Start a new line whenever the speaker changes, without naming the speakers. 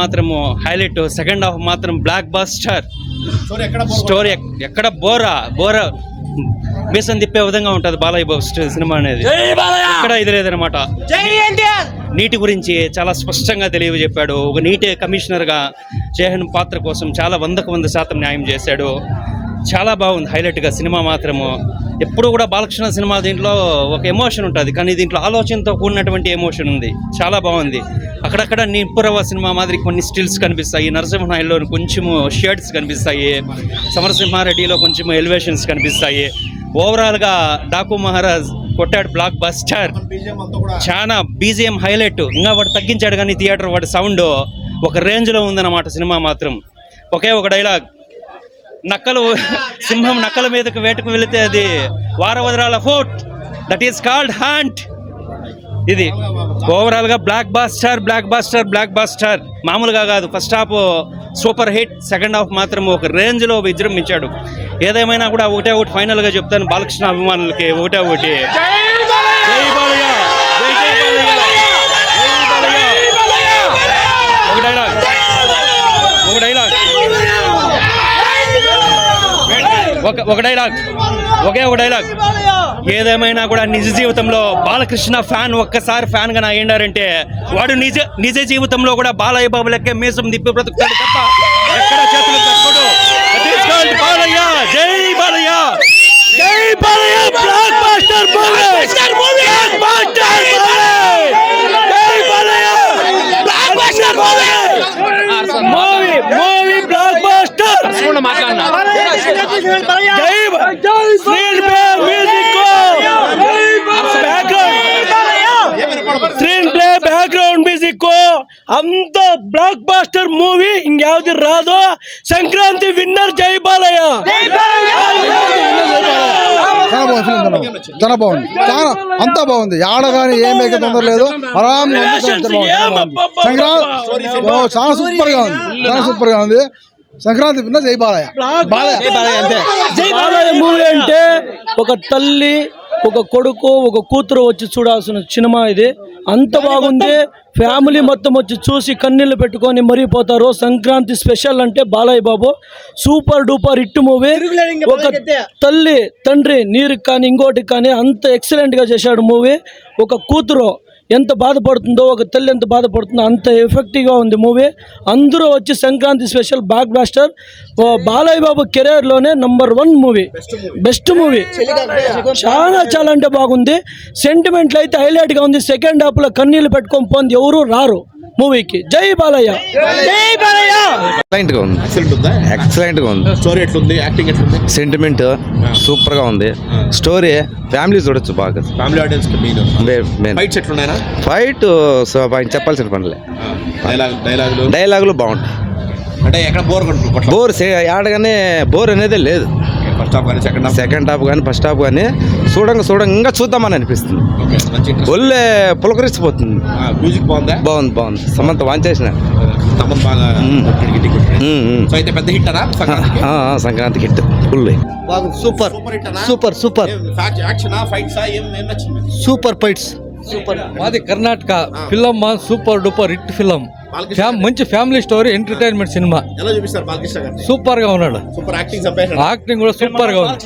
మాత్రము highlight, second half మాత్రం block buster. Story ఎక్కడ బోరా మీసం తిప్పే విధంగా ఉంటుంది బాలయ్య బాబు సినిమా అనేది. ఎక్కడ ఇది లేదనమాట. నీటి గురించి చాలా స్పష్టంగా తెలియజెప్పాడు. ఒక నీటి కమిషనర్గా జయహన్ పాత్ర కోసం చాలా 100% న్యాయం చేశాడు. చాలా బాగుంది హైలైట్గా సినిమా మాత్రము. ఎప్పుడు కూడా బాలకృష్ణ సినిమా దీంట్లో ఒక ఎమోషన్ ఉంటుంది, కానీ దీంట్లో ఆలోచనతో కూడినటువంటి ఎమోషన్ ఉంది. చాలా బాగుంది. అక్కడక్కడ నిప్పురవ సినిమా మాదిరి కొన్ని స్టిల్స్ కనిపిస్తాయి, నరసింహనాయుడులో కొంచెము షేడ్స్ కనిపిస్తాయి, సమరసింహారెడ్డిలో కొంచెం ఎలివేషన్స్ కనిపిస్తాయి. ఓవరాల్గా డాకు మహారాజ్ కొట్టాడు బ్లాక్ బస్టర్. చాలా బీజిఎం హైలైట్. ఇంకా వాడు తగ్గించాడు, కానీ థియేటర్ వాడి సౌండ్ ఒక రేంజ్లో ఉందన్నమాట. సినిమా మాత్రం ఒకే ఒక డైలాగ్, సింహం నక్కల మీదకి వేటకు వెళితే అది వారవదరాల fort, that is called hunt. ఇది ఓవరాల్ గా బ్లాక్ బాస్టర్ మామూలుగా కాదు. First half super hit, second half మాత్రం ఒక రేంజ్ లో విజృంభించాడు. ఏదేమైనా కూడా ఒకటే ఒకటి ఫైనల్ గా చెప్తాను బాలకృష్ణ అభిమానులకి, ఒకటే ఒకటి, జై బాలయ్య, ఒకే ఒక డైలాగ్. ఏదేమైనా కూడా నిజ జీవితంలో బాలకృష్ణ ఫ్యాన్ ఒక్కసారి ఫ్యాన్ గా అయ్యిండారంటే వాడు నిజ జీవితంలో కూడా బాలయ్య బాబు లెక్కే మీసం తిప్పి బ్రతుకుతాడు తప్ప ఎక్కడ చేతులు కట్టుకోడు. బాలయ్య, జై బాలయ్య, జై Balayya, block buster movie, block buster జై Balayya, block buster movie, block buster. Screen play, background music అంత బ్లాక్ బాస్టర్ మూవీ ఇంకేది రాదు. సంక్రాంతి విన్నర్ జై బాలయ్య.
చాలా బాగుంది, చాలా అంతా బాగుంది. ఆడగాని ఏమే తొందర లేదు, ఆరాంగా చాలా సూపర్ గా ఉంది. సంక్రాంతి విన్నర్ జై బాలయ్య.
జై బాలయ్య మూవీ అంటే ఒక తల్లి, ఒక కొడుకు, ఒక కూతురు వచ్చి చూడాల్సిన సినిమా ఇది. అంత బాగుంది. ఫ్యామిలీ మొత్తం వచ్చి చూసి కన్నీళ్లు పెట్టుకొని మరిపోతారు. సంక్రాంతి స్పెషల్ అంటే Balayya Babu super duper hit movie. ఒక తల్లి తండ్రి నీరుకి కానీ ఇంకోటికి కానీ అంత ఎక్సలెంట్ గా చేశాడు మూవీ. ఒక కూతురు ఎంత బాధపడుతుందో, ఒక తల్లి ఎంత బాధపడుతుందో అంత ఎఫెక్టివ్గా ఉంది మూవీ. అందరూ వచ్చి Sankranti special block buster. Balayya Babu కెరీర్లోనే #1 మూవీ, బెస్ట్ మూవీ. చాలా అంటే బాగుంది. సెంటిమెంట్లు అయితే హైలైట్గా ఉంది. సెకండ్ హాఫ్లో కన్నీళ్ళు పెట్టుకొని పోంది ఎవరు రారు మూవీకి. జై బాలయ్య, జై బాలయ్య.
ఎక్సలెంట్ గా ఉంది.
స్టోరీ ఎట్లుంది, యాక్టింగ్ ఎట్లుంది,
సెంటిమెంట్ సూపర్ గా ఉంది. స్టోరీ ఫ్యామిలీ చూడొచ్చు బాగా.
ఫ్యామిలీ ఆడియన్స్ కి ఫైట్స్ ఎట్లున్నాయనా?
ఫైట్ చెప్పాల్సిన పనులే. డైలాగులు బాగుంటాయి.
అంటే ఎక్కడ
బోర్ ఆడగానే బోర్ అనేది లేదు. సెకండ్ హాఫ్ కానీ ఫస్ట్ హాఫ్ కానీ చూడంగా ఇంకా చూద్దామని అనిపిస్తుంది. ఒళ్ళే పులకరిసిపోతుంది.
మ్యూజిక్
బాగుంది. సమంత వాన్ చేసిన
పెద్ద hit
Sankranti hit full.
Super fights.
మాది Karnataka film super duper hit film. మంచి ఫ్యామిలీ స్టోరీ, ఎంటర్టైన్మెంట్ సినిమా.
ఎలా చూపిస్తారు బాలకృష్ణ గారు?
సూపర్ గా ఉన్నాడు.
సూపర్ యాక్టింగ్
యాక్టింగ్ కూడా సూపర్ గా ఉంది.